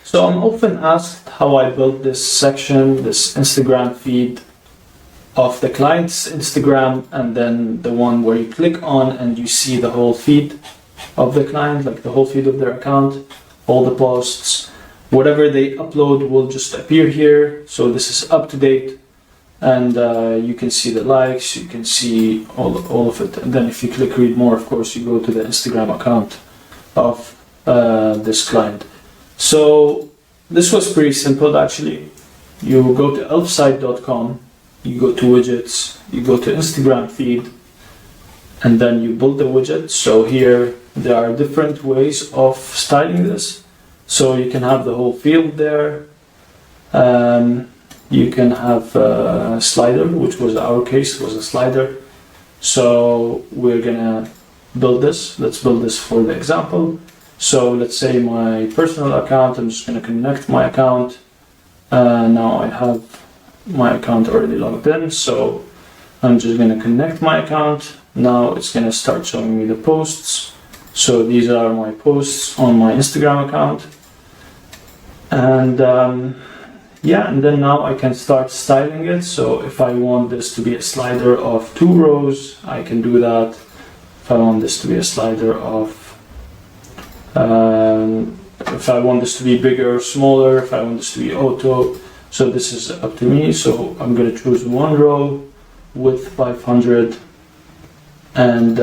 So I'm often asked how I built this section, this Instagram feed of the client's Instagram, and then the one where you click on and you see the whole feed of the client, like the whole feed of their account, all the posts, whatever they upload will just appear here. So this is up to date, and you can see the likes, you can see all of it. And then if you click read more, of course, you go to the Instagram account of this client. So this was pretty simple actually. You go to elfsight.com, you go to widgets, you go to Instagram feed, and then you build the widget. So here there are different ways of styling this. So you can have the whole field there. You can have a slider, which was our case, was a slider. So we're gonna build this. Let's build this for the example. So let's say my personal account, I'm just gonna connect my account. Now I have my account already logged in, so I'm just gonna connect my account. Now it's gonna start showing me the posts. So these are my posts on my Instagram account. And yeah, and then now I can start styling it. So if I want this to be a slider of 2 rows, I can do that. If I want this to be a slider of, if I want this to be bigger or smaller, if I want this to be auto, so this is up to me. So I'm going to choose 1 row with 500, and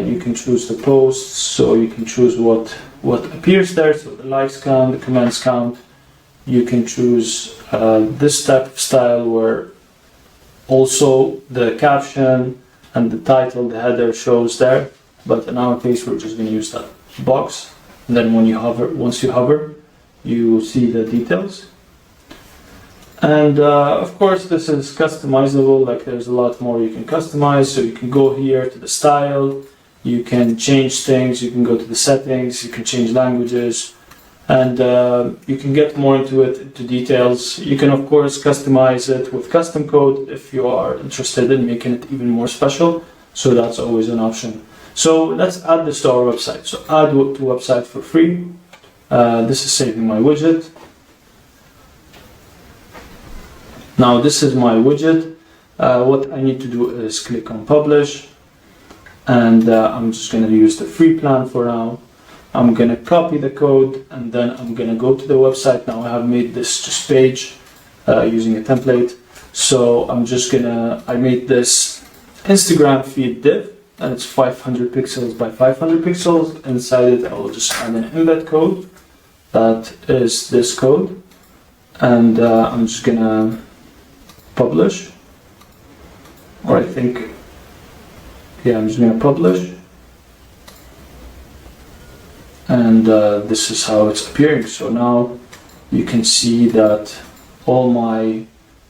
you can choose the posts. So you can choose what appears there. So the likes count, the comments count. You can choose this type of style where also the caption and the title, the header shows there. But in our case, we're just going to use that box. And then when you hover, once you hover, you see the details. And of course, this is customizable. Like there's a lot more you can customize. So you can go here to the style. You can change things. You can go to the settings. You can change languages. And you can get more into it, into details. You can of course customize it with custom code if you are interested in making it even more special. So that's always an option. So let's add this to our website. So add to website for free. This is saving my widget. Now this is my widget. What I need to do is click on publish, and I'm just going to use the free plan for now. I'm going to copy the code, and then I'm going to go to the website. Now I have made this just page using a template. So I'm just going to, I made this Instagram feed div, and it's 500 pixels by 500 pixels. Inside it, I will just add an embed code. That is this code. And I'm just going to publish. Or I think, yeah, I'm just going to publish. And this is how it's appearing. So now you can see that all my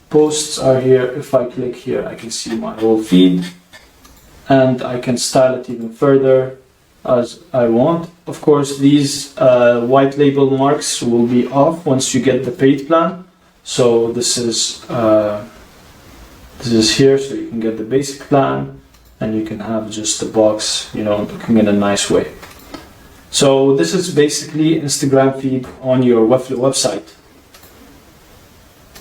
posts are here. If I click here, I can see my whole feed, and I can style it even further as I want. Of course, these white label marks will be off once you get the paid plan. So this is here, so you can get the basic plan, and you can have just the box, you know, looking in a nice way. So this is basically Instagram feed on your Webflow website.